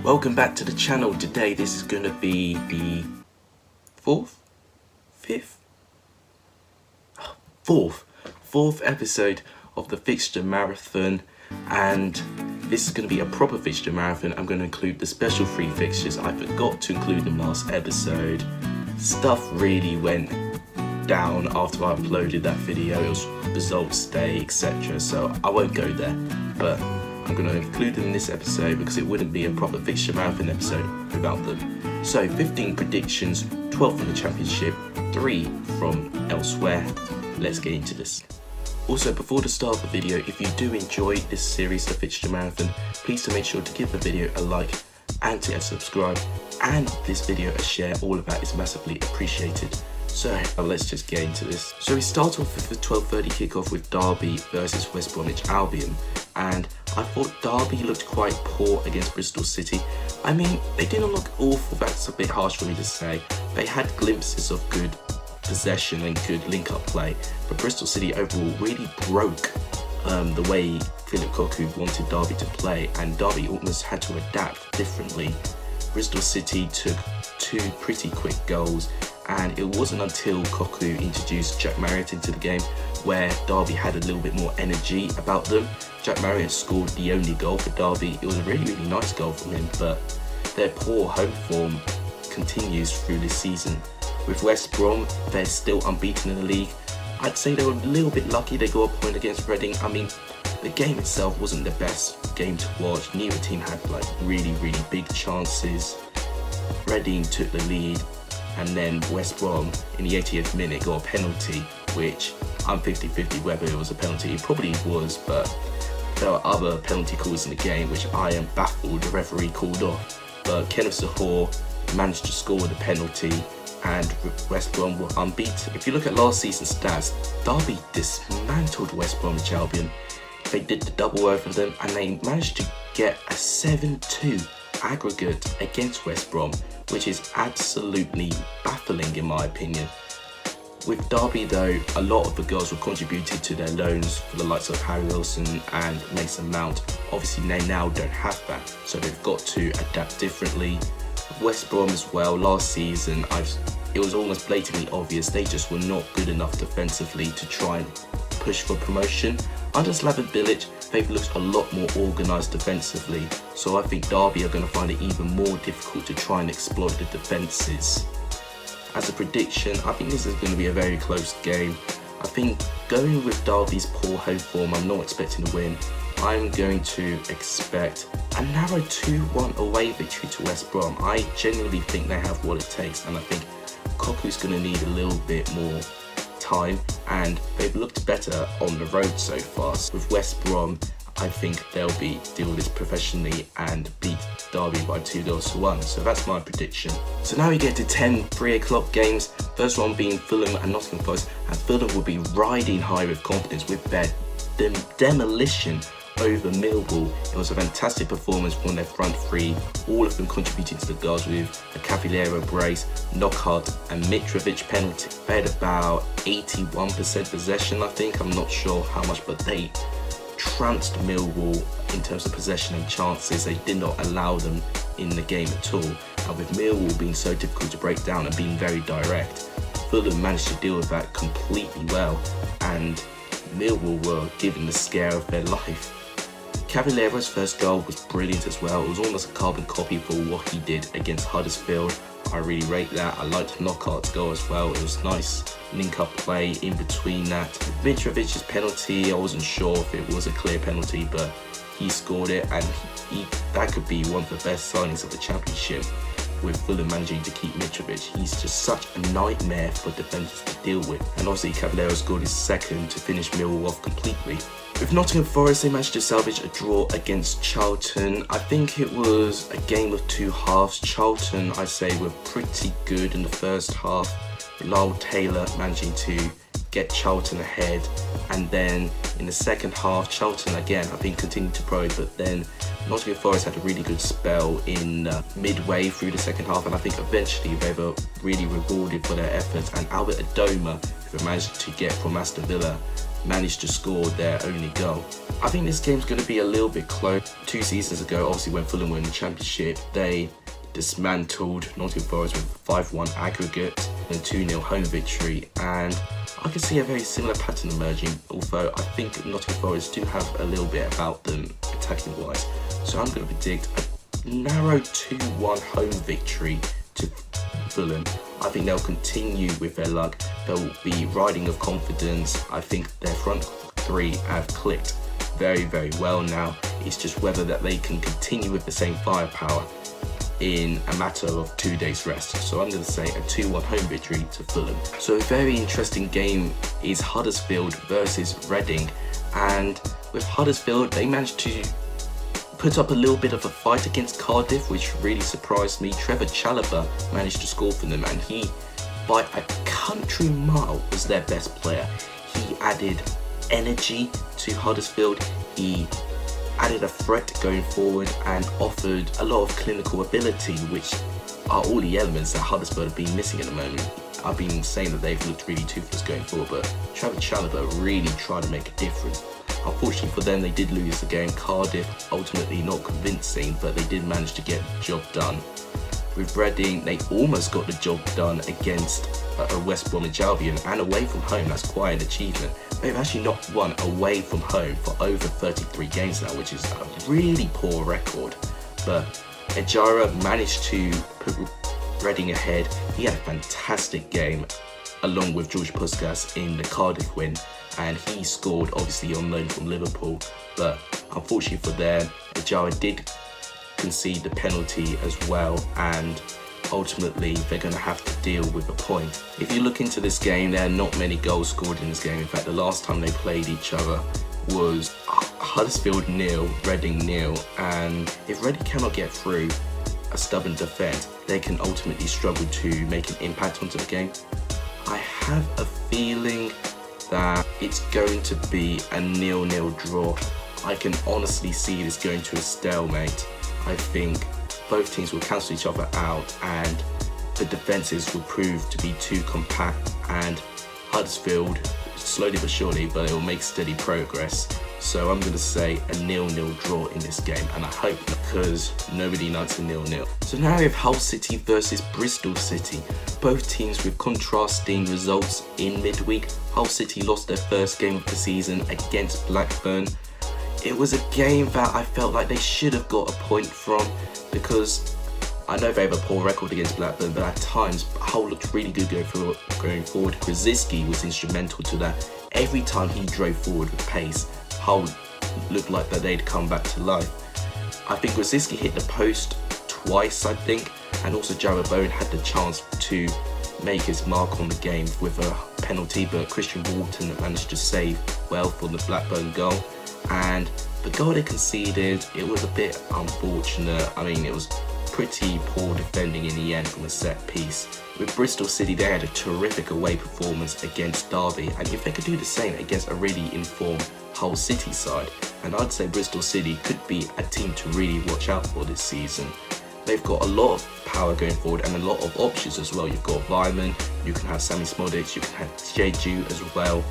Welcome back to the channel. Today this is going to be the fourth episode of the fixture marathon, and this is going to be a proper fixture marathon. I'm going to include the special free fixtures. I forgot to include them last episode. Stuff really went down after I uploaded that video. It was results day, etc. So I won't go there, but I'm going to include them in this episode because it wouldn't be a proper fixture marathon episode without them. So 15 predictions, 12 from the championship, 3 from elsewhere. Let's get into this. Also, before the start of the video, if you do enjoy this series, the fixture marathon, please do make sure to give the video a like and to subscribe, and this video a share. All of that is massively appreciated. So let's just get into this. So we start off with the 12:30 kickoff with Darby versus West Bromwich Albion, and I thought Darby looked quite poor against Bristol City. I mean, they didn't look awful, that's a bit harsh for me to say. They had glimpses of good possession and good link-up play, but Bristol City overall really broke the way Philip Cocu wanted Darby to play, and Darby almost had to adapt differently. Bristol City took 2 pretty quick goals, and it wasn't until Cocu introduced Jack Marriott into the game where Darby had a little bit more energy about them. Jack Marriott scored the only goal for Darby. It was a really nice goal from him, but their poor home form continues through this season. With West Brom, they're still unbeaten in the league. I'd say they were a little bit lucky they got a point against Reading. I mean, the game itself wasn't the best game to watch. Neither team had like really big chances. Reading took the lead, and then West Brom in the 80th minute got a penalty, which I'm 50-50 whether it was a penalty. It probably was, but there are other penalty calls in the game which I am baffled the referee called off. But Kenneth Sahor managed to score the penalty, and West Brom were unbeaten. If you look at last season's stats, Darby dismantled West Bromwich Albion. They did the double over them, and they managed to get a 7-2 aggregate against West Brom, which is absolutely baffling in my opinion. With Darby though, a lot of the goals were contributed to their loans for the likes of Harry Wilson and Mason Mount. Obviously they now don't have that, so they've got to adapt differently. West Brom as well, last season it was almost blatantly obvious they just were not good enough defensively to try and push for promotion. Under Slaven Bilic, they've looked a lot more organised defensively, so I think Darby are going to find it even more difficult to try and exploit the defences. As a prediction, I think this is going to be a very close game. I think going with Darby's poor home form, I'm not expecting to win. I'm going to expect a narrow 2-1 away victory to West Brom. I genuinely think they have what it takes, and I think Cocu's going to need a little bit more time, and they've looked better on the road so far. With West Brom, I think they'll deal this professionally and beat Darby by 2-1. So that's my prediction. So now we get to 10 3 o'clock games. First one being Fulham and Nottingham Forest, and Fulham will be riding high with confidence with their demolition over Millwall. It was a fantastic performance from their front three, all of them contributing to the goals with a Cavallero brace, Knockhart and Mitrovic penalty. They had about 81% possession, I think. I'm not sure how much, but they trounced Millwall in terms of possession and chances. They did not allow them in the game at all. And with Millwall being so difficult to break down and being very direct, Fulham managed to deal with that completely well, and Millwall were given the scare of their life. Cavallero's first goal was brilliant as well. It was almost a carbon copy for what he did against Huddersfield. I really rate that. I liked Knockhart's goal as well. It was nice link-up play in between that. Mitrovic's penalty, I wasn't sure if it was a clear penalty, but he scored it, and that could be one of the best signings of the championship, with Fulham managing to keep Mitrovic. He's just such a nightmare for defenders to deal with. And obviously Cavallero scored his second to finish Millwall off completely. With Nottingham Forest, they managed to salvage a draw against Charlton. I think it was a game of 2 halves. Charlton, I'd say, were pretty good in the first half. Lyle Taylor managing to get Charlton ahead, and then in the second half, Charlton again, I think, continued to probe, but then Nottingham Forest had a really good spell in midway through the second half, and I think eventually they were really rewarded for their efforts. And Albert Adoma, who managed to get from Aston Villa, managed to score their only goal. I think this game's going to be a little bit close. 2 seasons ago, obviously when Fulham were in the Championship, they dismantled Nottingham Forest with 5-1 aggregate and 2-0 home victory, and I can see a very similar pattern emerging, although I think Nottingham Forest do have a little bit about them attacking wise. So I'm going to predict a narrow 2-1 home victory to Fulham. I think they'll continue with their luck. They'll be riding of confidence. I think their front three have clicked very, very well now. It's just whether that they can continue with the same firepower in a matter of 2 days rest. So I'm going to say a 2-1 home victory to Fulham. So a very interesting game is Huddersfield versus Reading, and with Huddersfield they managed to put up a little bit of a fight against Cardiff, which really surprised me. Trevor Chalobah managed to score for them, and he by a country mile was their best player. He added energy to Huddersfield, he added a threat going forward and offered a lot of clinical ability, which are all the elements that Huddersfield have been missing at the moment. I've been saying that they've looked really toothless going forward, but Trevor Chalobah really tried to make a difference. Unfortunately for them, they did lose the game. Cardiff, ultimately not convincing, but they did manage to get the job done. With Reading, they almost got the job done against West Bromwich Albion, and away from home, that's quite an achievement. They've actually not won away from home for over 33 games now, which is a really poor record. But Ejara managed to put Reading ahead. He had a fantastic game along with George Puskas in the Cardiff win, and he scored obviously on loan from Liverpool. But unfortunately for them, Ejara did concede the penalty as well, and ultimately they're going to have to deal with a point. If you look into this game, there are not many goals scored in this game. In fact, the last time they played each other was Huddersfield 0, Reading 0, and if Reading cannot get through a stubborn defence, they can ultimately struggle to make an impact onto the game. I have a feeling that it's going to be a 0-0 draw. I can honestly see this going to a stalemate. I think both teams will cancel each other out, and the defences will prove to be too compact, and Huddersfield, slowly but surely, but it will make steady progress. So I'm going to say a 0-0 draw in this game, and I hope, because nobody likes a 0-0. So now we have Hull City versus Bristol City. Both teams with contrasting results in midweek. Hull City lost their first game of the season against Blackburn. It was a game that I felt like they should have got a point from, because I know they have a poor record against Blackburn, but at times Hull looked really good going forward. Krzyzewski was instrumental to that. Every time he drove forward with pace, Hull looked like that they'd come back to life. I think Krzyzewski hit the post twice, I think, and also Jarrod Bowen had the chance to make his mark on the game with a penalty, but Christian Walton managed to save well for the Blackburn goal. And the goal they conceded, it was a bit unfortunate. I mean, it was pretty poor defending in the end from a set piece. With Bristol City, they had a terrific away performance against Derby, and if they could do the same against a really informed Hull City side, and I'd say Bristol City could be a team to really watch out for this season. They've got a lot of power going forward and a lot of options as well. You've got Vyman, you can have Sammy Smodic, you can have Jeju as well.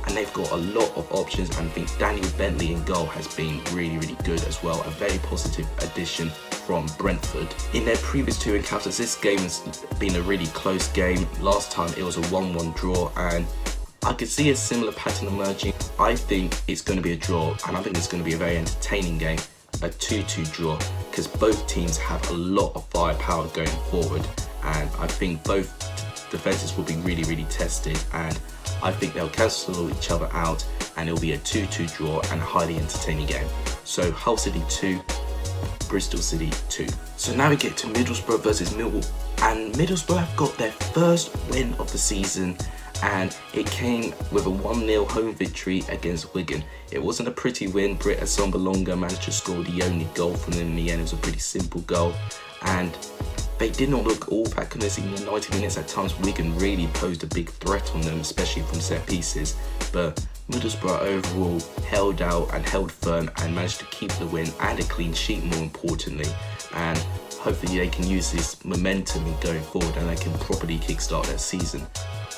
And they've got a lot of options, and I think Daniel Bentley in goal has been really, really good as well. A very positive addition from Brentford. In their previous 2 encounters, this game has been a really close game. Last time it was a 1-1 draw, and I could see a similar pattern emerging. I think it's going to be a draw, and I think it's going to be a very entertaining game. A 2-2 draw, because both teams have a lot of firepower going forward, and I think both defences will be really, really tested, and I think they'll cancel each other out, and it'll be a 2-2 draw and a highly entertaining game. So Hull City 2, Bristol City 2. So now we get to Middlesbrough versus Millwall, and Middlesbrough have got their first win of the season, and it came with a 1-0 home victory against Wigan. It wasn't a pretty win. Britt Assombalonga managed to score the only goal from them in the end. It was a pretty simple goal, and they did not look all that convincing in the 90 minutes. At times, Wigan really posed a big threat on them, especially from set pieces. But Middlesbrough overall held out and held firm and managed to keep the win and a clean sheet, more importantly. And hopefully they can use this momentum in going forward, and they can properly kickstart their season.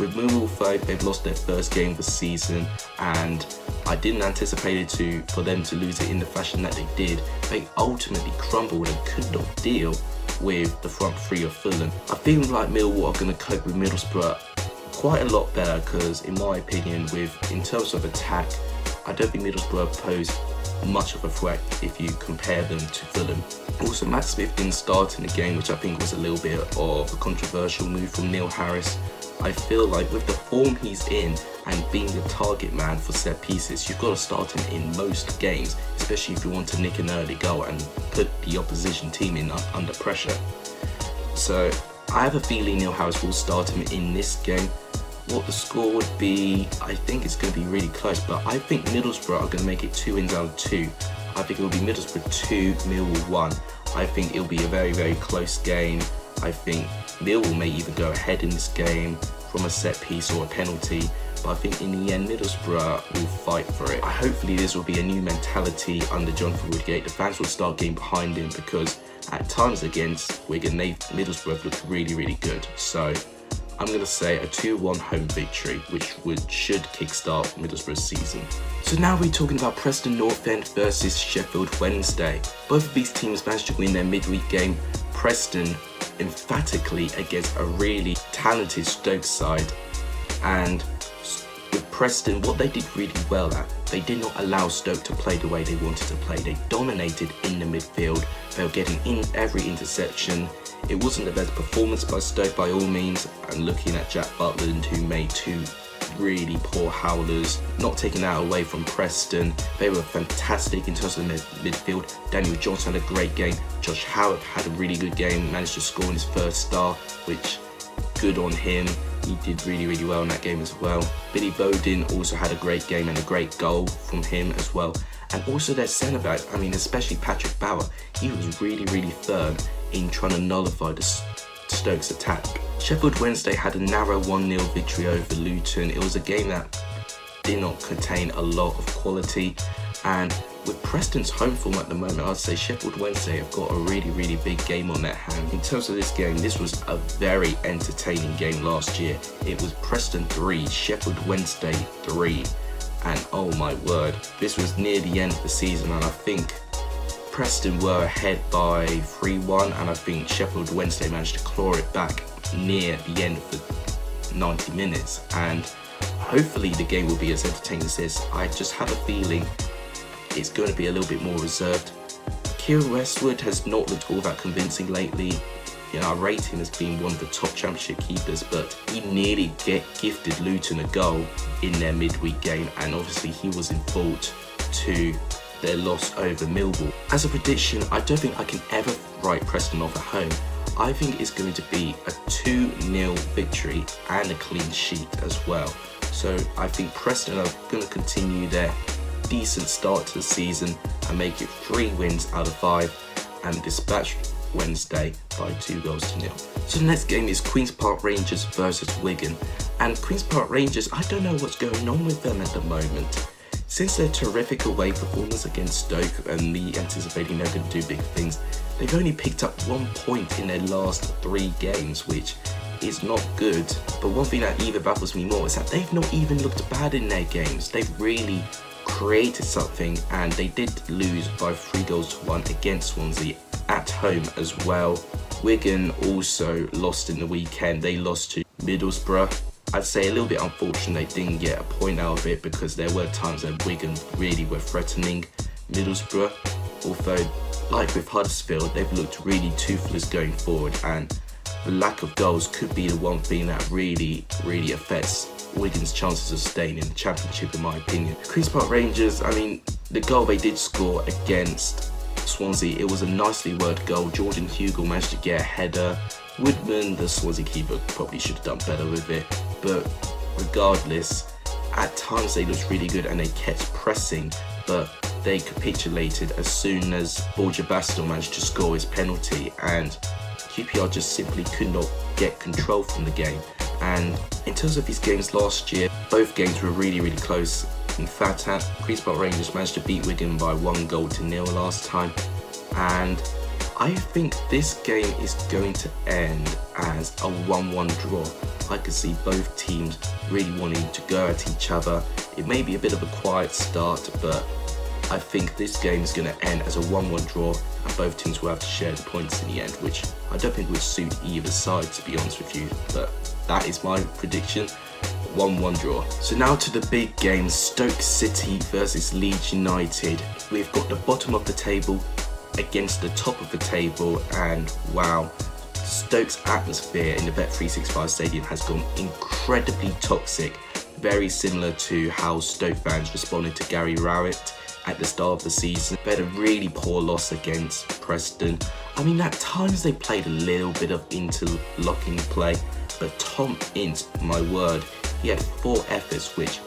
With Millwall 5, they've lost their first game of the season, and I didn't anticipate it for them to lose it in the fashion that they did. They ultimately crumbled and could not deal with the front three of Fulham. I feel like Millwall are going to cope with Middlesbrough quite a lot better because, in my opinion, in terms of attack, I don't think Middlesbrough pose much of a threat if you compare them to Fulham. Also, Matt Smith didn't start in the game, which I think was a little bit of a controversial move from Neil Harris. I feel like with the form he's in and being the target man for set pieces, you've got to start him in most games, especially if you want to nick an early goal and put the opposition team in under pressure. So I have a feeling Neil Harris will start him in this game. What the score would be, I think it's going to be really close, but I think Middlesbrough are going to make it 2 wins out of 2. I think it will be Middlesbrough 2, Millwall 1. I think it will be a very, very close game. I think Millwall may even go ahead in this game from a set piece or a penalty, but I think in the end Middlesbrough will fight for it. Hopefully this will be a new mentality under Jonathan Woodgate. The fans will start getting behind him because at times against Wigan, Middlesbrough looked really, really good. So I'm going to say a 2-1 home victory, which should kickstart Middlesbrough's season. So now we're talking about Preston North End versus Sheffield Wednesday. Both of these teams managed to win their midweek game. Preston emphatically against a really talented Stoke side, and with Preston, what they did really well at, they did not allow Stoke to play the way they wanted to play. They dominated in the midfield. They were getting in every interception. It wasn't the best performance by Stoke by all means, and looking at Jack Butland, who made 2 really poor howlers, not taking that away from Preston. They were fantastic in terms of the midfield. Daniel Johnson had a great game. Josh Howard had a really good game, managed to score in his first star, which good on him. He did really, really well in that game as well. Billy Bowden also had a great game and a great goal from him as well. And also their centre-back, especially Patrick Bauer, he was really, really firm in trying to nullify the Stoke's attack. Sheffield Wednesday had a narrow 1-0 victory over Luton. It was a game that did not contain a lot of quality, and with Preston's home form at the moment, I'd say Sheffield Wednesday have got a really, really big game on their hand. In terms of this game, this was a very entertaining game last year. It was Preston 3, Sheffield Wednesday 3, and oh my word, this was near the end of the season, and I think Preston were ahead by 3-1, and I think Sheffield Wednesday managed to claw it back near the end of the 90 minutes, and hopefully the game will be as entertaining as this. I just have a feeling it's going to be a little bit more reserved. Kieran Westwood has not looked all that convincing lately. I rate him as being one of the top championship keepers, but he nearly gifted Luton a goal in their midweek game, and obviously he was in fault to their loss over Millwall. As a prediction, I don't think I can ever write Preston off at home. I think it's going to be a 2-0 victory and a clean sheet as well. So I think Preston are going to continue their decent start to the season and make it 3 wins out of 5 and dispatch Wednesday by 2-0. So the next game is Queen's Park Rangers versus Wigan. And Queen's Park Rangers, I don't know what's going on with them at the moment. Since their terrific away performance against Stoke and me anticipating they're going to do big things, they've only picked up 1 point in their last 3 games, which is not good. But one thing that even baffles me more is that they've not even looked bad in their games. They've really created something, and they did lose by 3-1 against Swansea at home as well. Wigan also lost in the weekend. They lost to Middlesbrough. I'd say a little bit unfortunate they didn't get a point out of it, because there were times that Wigan really were threatening Middlesbrough. Although, like with Huddersfield, they've looked really toothless going forward, and the lack of goals could be the one thing that really, really affects Wigan's chances of staying in the Championship, in my opinion. Queen's Park Rangers, the goal they did score against Swansea, it was a nicely worded goal. Jordan Hugill managed to get a header. Woodman, the Swansea keeper, probably should have done better with it. But regardless, at times they looked really good and they kept pressing, but they capitulated as soon as Borja Bastille managed to score his penalty, and QPR just simply could not get control from the game. And in terms of these games last year, both games were really, really close. In fact, Queen's Park Rangers managed to beat Wigan by 1-0 last time, and I think this game is going to end as a 1-1 draw. I could see both teams really wanting to go at each other. It may be a bit of a quiet start, but I think this game is going to end as a 1-1 draw, and both teams will have to share the points in the end, which I don't think would suit either side, to be honest with you. But that is my prediction, 1-1 draw. So now to the big game, Stoke City versus Leeds United. We've got the bottom of the table against the top of the table, and wow, Stoke's atmosphere in the Bet365 stadium has gone incredibly toxic, very similar to how Stoke fans responded to Gary Rowett at the start of the season. They had a really poor loss against Preston. I mean, at times they played a little bit of interlocking play, but Tom Ince, my word, he had 4 efforts, which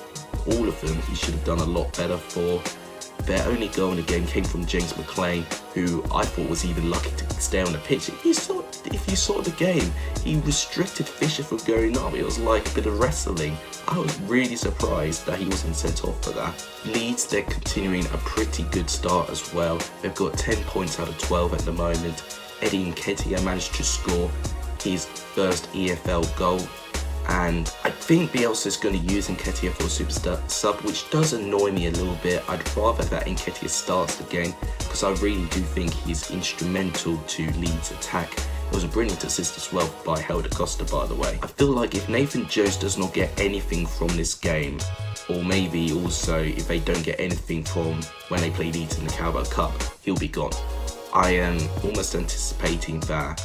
all of them he should have done a lot better for. Their only goal in the game came from James McLean, who I thought was even lucky to stay on the pitch. If you saw the game, he restricted Fisher from going up. It was like a bit of wrestling. I was really surprised that he wasn't sent off for that. Leeds, they're continuing a pretty good start as well. They've got 10 points out of 12 at the moment. Eddie Nketiah managed to score his first EFL goal, and I think Bielsa's going to use Nketiah for a super sub, which does annoy me a little bit. I'd rather that Nketiah starts the game, because I really do think he's instrumental to Leeds' attack. It was a brilliant assist as well by Helder Costa, by the way. I feel like if Nathan Jones does not get anything from this game, or maybe also if they don't get anything from when they play Leeds in the Carabao Cup, he'll be gone. I am almost anticipating that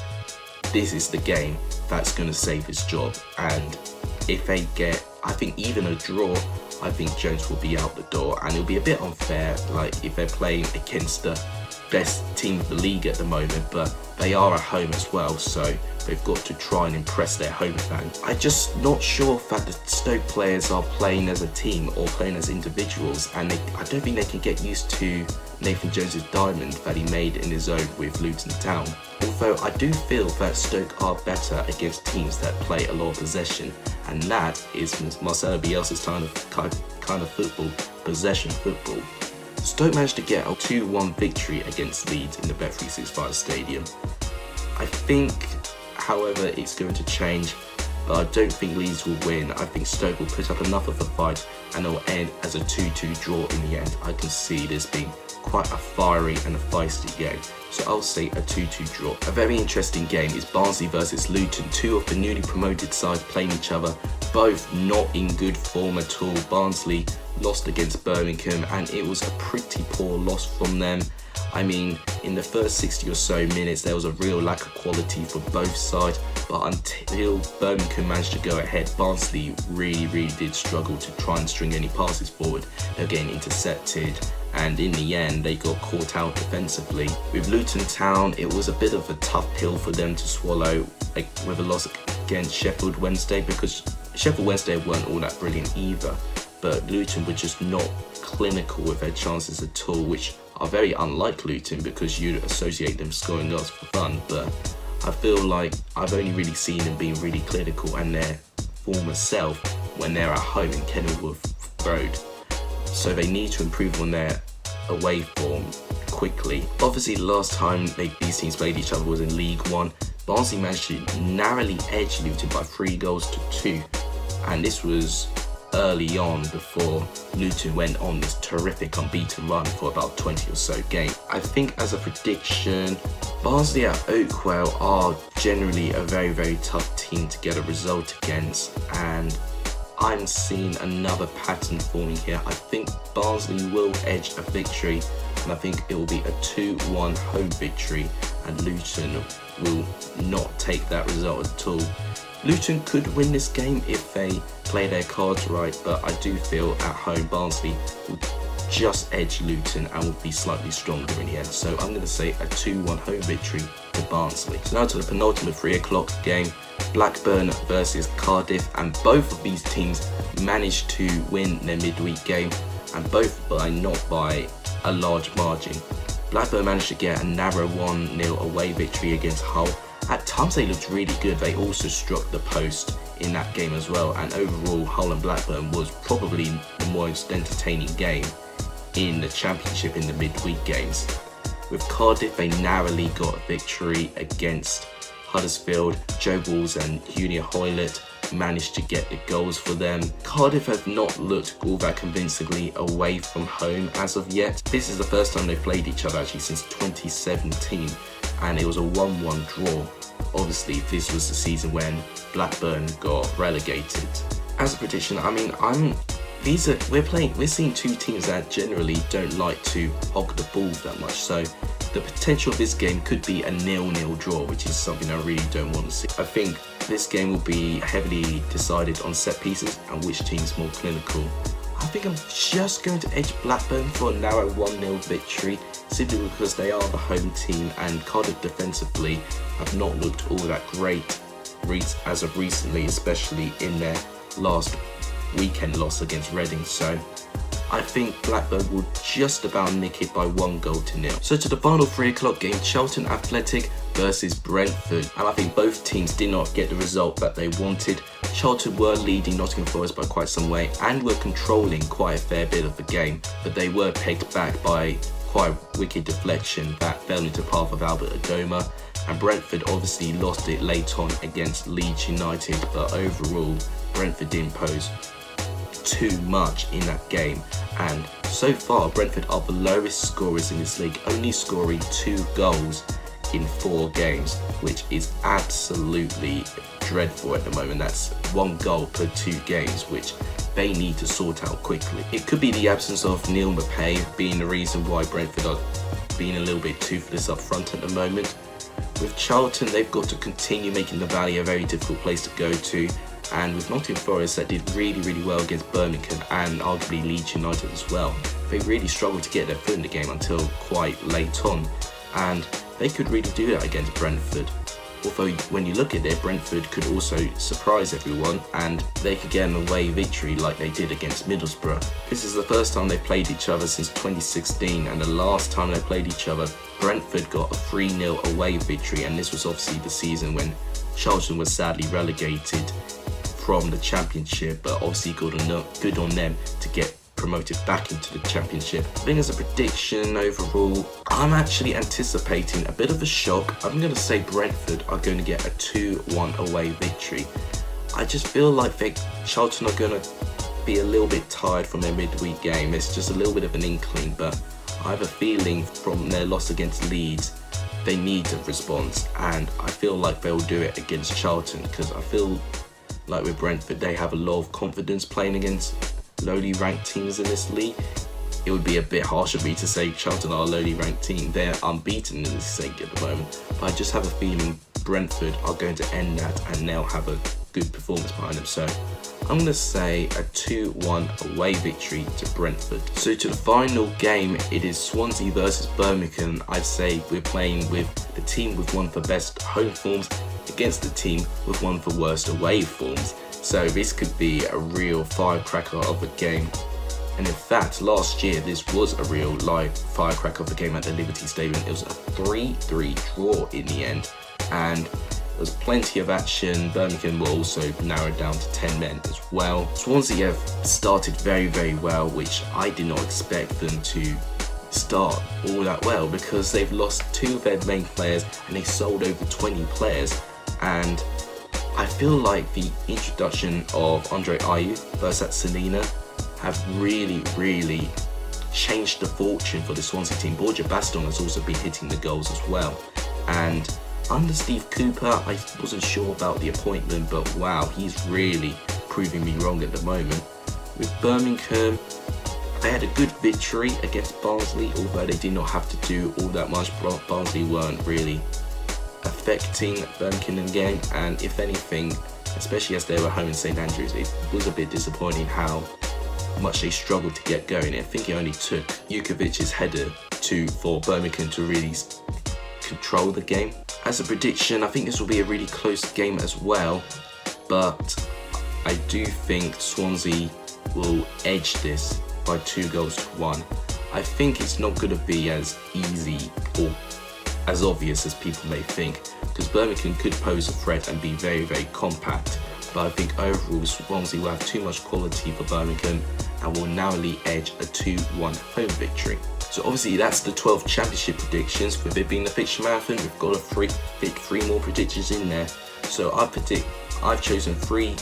this is the game that's going to save his job, and if they get, I think, even a draw, I think Jones will be out the door, and it'll be a bit unfair, like if they're playing against the best team of the league at the moment, but they are at home as well, so they've got to try and impress their home fans. I'm just not sure that the Stoke players are playing as a team or playing as individuals, and I don't think they can get used to Nathan Jones' diamond that he made in his own with Luton Town. Although I do feel that Stoke are better against teams that play a lot of possession, and that is Marcelo Bielsa's kind of football, possession football. Stoke managed to get a 2-1 victory against Leeds in the Bet365 stadium. I think, however, it's going to change, but I don't think Leeds will win. I think Stoke will put up enough of a fight, and it will end as a 2-2 draw in the end. I can see this being quite a fiery and a feisty game, so I'll say a 2-2 draw. A very interesting game is Barnsley versus Luton, 2 of the newly promoted sides playing each other, both not in good form at all. Barnsley lost against Birmingham, and it was a pretty poor loss from them. I mean, in the first 60 or so minutes, there was a real lack of quality for both sides, but until Birmingham managed to go ahead, Barnsley really did struggle to try and string any passes forward. They were getting intercepted, and in the end, they got caught out defensively. With Luton Town, it was a bit of a tough pill for them to swallow, with a loss against Sheffield Wednesday, because Sheffield Wednesday weren't all that brilliant either, but Luton were just not clinical with their chances at all, which are very unlike Luton, because you'd associate them scoring goals for fun. But I feel like I've only really seen them being really clinical and their former self when they're at home in Kenilworth Road. So they need to improve on their away form quickly. Obviously, the last time these teams played each other was in League One. Barnsley managed to narrowly edge Luton by 3 goals to 2, and this was early on before Luton went on this terrific unbeaten run for about 20 or so games. I think as a prediction, Barnsley at Oakwell are generally a very tough team to get a result against, and I'm seeing another pattern forming here. I think Barnsley will edge a victory, and I think it will be a 2-1 home victory, and Luton will not take that result at all. Luton could win this game if they play their cards right, but I do feel at home Barnsley will just edge Luton and will be slightly stronger in the end. So I'm going to say a 2-1 home victory for Barnsley. So now to the penultimate 3 o'clock game, Blackburn versus Cardiff, and both of these teams managed to win their midweek game, and both not by a large margin. Blackburn managed to get a narrow 1-0 away victory against Hull. At times they looked really good. They also struck the post in that game as well, and overall Hull and Blackburn was probably the most entertaining game in the Championship in the midweek games. With Cardiff, they narrowly got a victory against Huddersfield. Joe Walls and Junior Hoylett managed to get the goals for them. Cardiff have not looked all that convincingly away from home as of yet. This is the first time they've played each other actually since 2017, and it was a 1-1 draw. Obviously, this was the season when Blackburn got relegated. As a prediction, I mean, we're seeing two teams that generally don't like to hog the ball that much. So the potential of this game could be a 0-0 draw, which is something I really don't want to see. I think this game will be heavily decided on set pieces and which team's more clinical. I think I'm just going to edge Blackburn for a narrow 1-0 victory, simply because they are the home team and Cardiff defensively have not looked all that great as of recently, especially in their last weekend loss against Reading. So I think Blackburn will just about nick it by 1-0. So to the final 3 o'clock game, Charlton Athletic versus Brentford, and I think both teams did not get the result that they wanted. Charlton were leading Nottingham Forest by quite some way and were controlling quite a fair bit of the game, but they were pegged back by quite a wicked deflection that fell into the path of Albert Adoma. And Brentford obviously lost it late on against Leeds United, but overall Brentford didn't pose too much in that game, and so far Brentford are the lowest scorers in this league, only scoring 2 goals in 4 games, which is absolutely dreadful at the moment. That's 1 goal per 2 games, which they need to sort out quickly. It could be the absence of Neil Maupay being the reason why Brentford are being a little bit toothless up front at the moment. With Charlton, they've got to continue making the Valley a very difficult place to go to. And with Nottingham Forest, that did really well against Birmingham and arguably Leeds United as well, they really struggled to get their foot in the game until quite late on, and they could really do that against Brentford. Although when you look at it, Brentford could also surprise everyone and they could get an away victory like they did against Middlesbrough. This is the first time they've played each other since 2016, and the last time they played each other, Brentford got a 3-0 away victory, and this was obviously the season when Charlton was sadly relegated from the Championship, but obviously good on them to get promoted back into the Championship. I think as a prediction overall, I'm actually anticipating a bit of a shock. I'm going to say Brentford are going to get a 2-1 away victory. I just feel like Charlton are going to be a little bit tired from their midweek game. It's just a little bit of an inkling, but I have a feeling from their loss against Leeds, they need a response, and I feel like they'll do it against Charlton, because I feel like with Brentford, they have a lot of confidence playing against lowly ranked teams in this league. It would be a bit harsh of me to say Charlton are a lowly ranked team. They're unbeaten in this league at the moment, but I just have a feeling Brentford are going to end that and they'll have a good performance behind them. So I'm going to say a 2-1 away victory to Brentford. So to the final game, it is Swansea versus Birmingham. I'd say we're playing with the team with one of the best home forms against the team with one of the worst away forms. So this could be a real firecracker of a game. And in fact, last year this was a real live firecracker of a game at the Liberty Stadium. It was a 3-3 draw in the end, and there was plenty of action. Birmingham were also narrowed down to 10 men as well. Swansea have started very well, which I did not expect them to start all that well, because they've lost 2 of their main players and they sold over 20 players. And I feel like the introduction of Andre Ayew versus Selena have really changed the fortune for the Swansea team. Borja Baston has also been hitting the goals as well. And under Steve Cooper, I wasn't sure about the appointment, but wow, he's really proving me wrong at the moment. With Birmingham, they had a good victory against Barnsley, although they did not have to do all that much. Barnsley weren't really affecting Birmingham in the game, and if anything, especially as they were home in St Andrews, it was a bit disappointing how much they struggled to get going. I think it only took Jukovic's header for Birmingham to really control the game. As a prediction, I think this will be a really close game as well, but I do think Swansea will edge this by 2-1. I think it's not going to be as easy or as obvious as people may think, because Birmingham could pose a threat and be very compact, but I think overall Swansea will have too much quality for Birmingham and will narrowly edge a 2-1 home victory. So So obviously that's the 12 championship predictions. With it being the fixture marathon, we've got to pick 3 more predictions in there. So I've chosen 3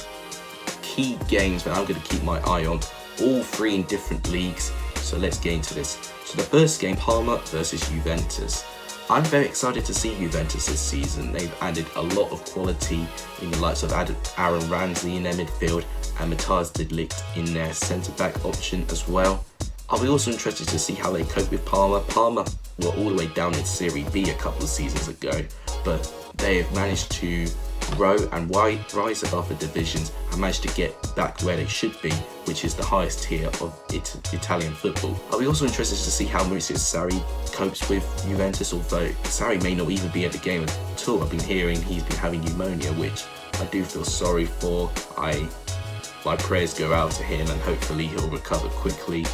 key games that I'm going to keep my eye on, all 3 in different leagues. So let's get into this. So the first game, Parma versus Juventus. I'm very excited to see Juventus this season. They've added a lot of quality in the likes of Aaron Ramsey in their midfield and Matthias de Ligt in their centre-back option as well. I'll be also interested to see how they cope with Parma. Parma were all the way down in Serie B a couple of seasons ago, but they have managed to grow and rise above the divisions and managed to get back where they should be, which is the highest tier of Italian football. I'll be also interested to see how Maurizio Sarri copes with Juventus, although Sarri may not even be at the game at all. I've been hearing he's been having pneumonia, which I do feel sorry for. My prayers go out to him and hopefully he'll recover quickly.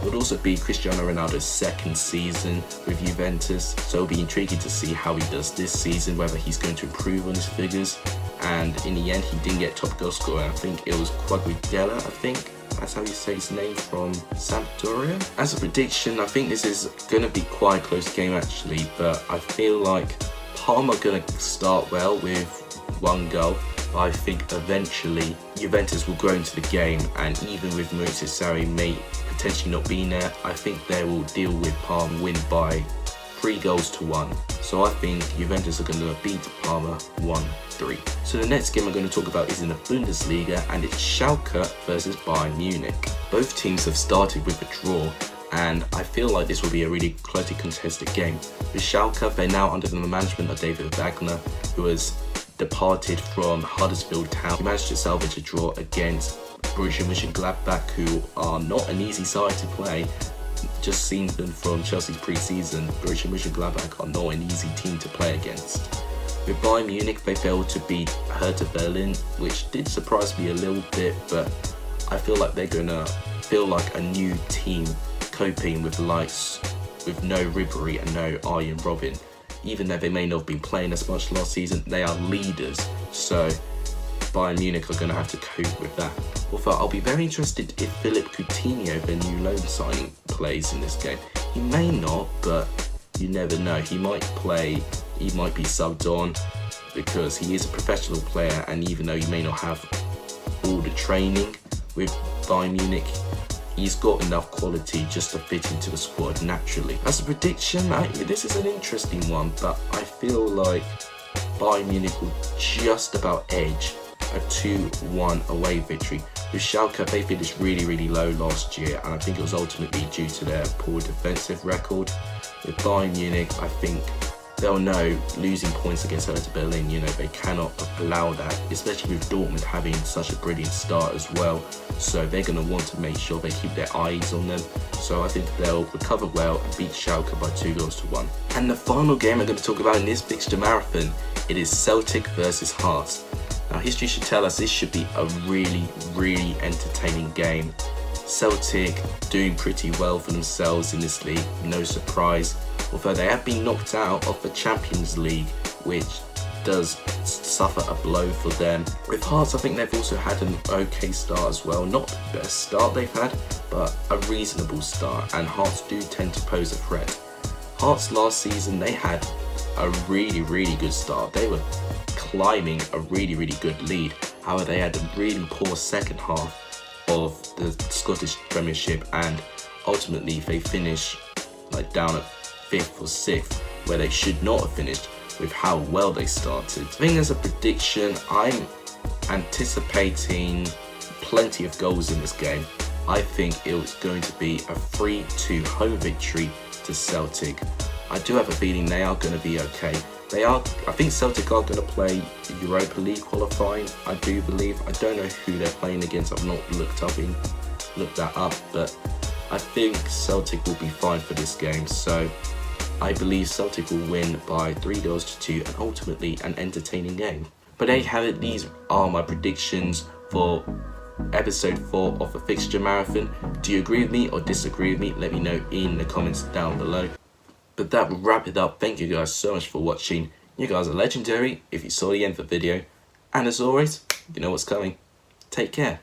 It would also be Cristiano Ronaldo's 2nd season with Juventus, so it'll be intriguing to see how he does this season, whether he's going to improve on his figures. And in the end, he didn't get top goal scorer. I think it was Quagliarella, I think that's how you say his name, from Sampdoria. As a prediction, I think this is going to be quite a close game actually, but I feel like Parma are going to start well with 1 goal. I think eventually Juventus will grow into the game, and even with Maurizio Sarri may potentially not being there, I think they will deal with Parma, win by 3-1. So I think Juventus are going to beat Parma 1-3. So the next game I'm going to talk about is in the Bundesliga, and it's Schalke versus Bayern Munich. Both teams have started with a draw, and I feel like this will be a really closely contested game. With Schalke, they're now under the management of David Wagner, who has departed from Huddersfield Town. He managed to salvage a draw against Borussia Mönchengladbach, who are not an easy side to play. Just seen them from Chelsea's pre-season. Borussia Mönchengladbach are not an easy team to play against. With Bayern Munich, they failed to beat Hertha Berlin, which did surprise me a little bit, but I feel like they're gonna feel like a new team coping with likes with no Ribery and no Arjen Robben. Even though they may not have been playing as much last season, they are leaders, so Bayern Munich are going to have to cope with that. Although I'll be very interested if Philippe Coutinho, their new loan signing, plays in this game. He may not, but you never know. He might play, he might be subbed on, because he is a professional player, and even though he may not have all the training with Bayern Munich, he's got enough quality just to fit into the squad naturally. As a prediction, this is an interesting one, but I feel like Bayern Munich will just about edge a 2-1 away victory. With Schalke, they finished really low last year, and I think it was ultimately due to their poor defensive record. With Bayern Munich, I think they'll know losing points against Hertha Berlin, they cannot allow that, especially with Dortmund having such a brilliant start as well. So they're going to want to make sure they keep their eyes on them. So I think they'll recover well and beat Schalke by 2-1. And the final game I'm going to talk about in this fixture marathon, it is Celtic versus Hearts. Now history should tell us this should be a really entertaining game. Celtic doing pretty well for themselves in this league, no surprise. Although they have been knocked out of the Champions League, which does suffer a blow for them. With Hearts, I think they've also had an okay start as well. Not the best start they've had, but a reasonable start, and Hearts do tend to pose a threat. Hearts last season, they had a really good start. They were climbing a really good lead. However, they had a really poor second half of the Scottish Premiership, and ultimately they finished down at 5th or 6th, where they should not have finished with how well they started. I think as a prediction, I'm anticipating plenty of goals in this game. I think it's going to be a 3-2 home victory to Celtic. I do have a feeling they are going to be okay. I think Celtic are going to play Europa League qualifying, I do believe. I don't know who they're playing against, I've not looked that up, but I think Celtic will be fine for this game. So I believe Celtic will win by 3-2 and ultimately an entertaining game. But there you have it, these are my predictions for episode 4 of the Fixture Marathon. Do you agree with me or disagree with me? Let me know in the comments down below. But that will wrap it up. Thank you guys so much for watching. You guys are legendary if you saw the end of the video. And as always, you know what's coming. Take care.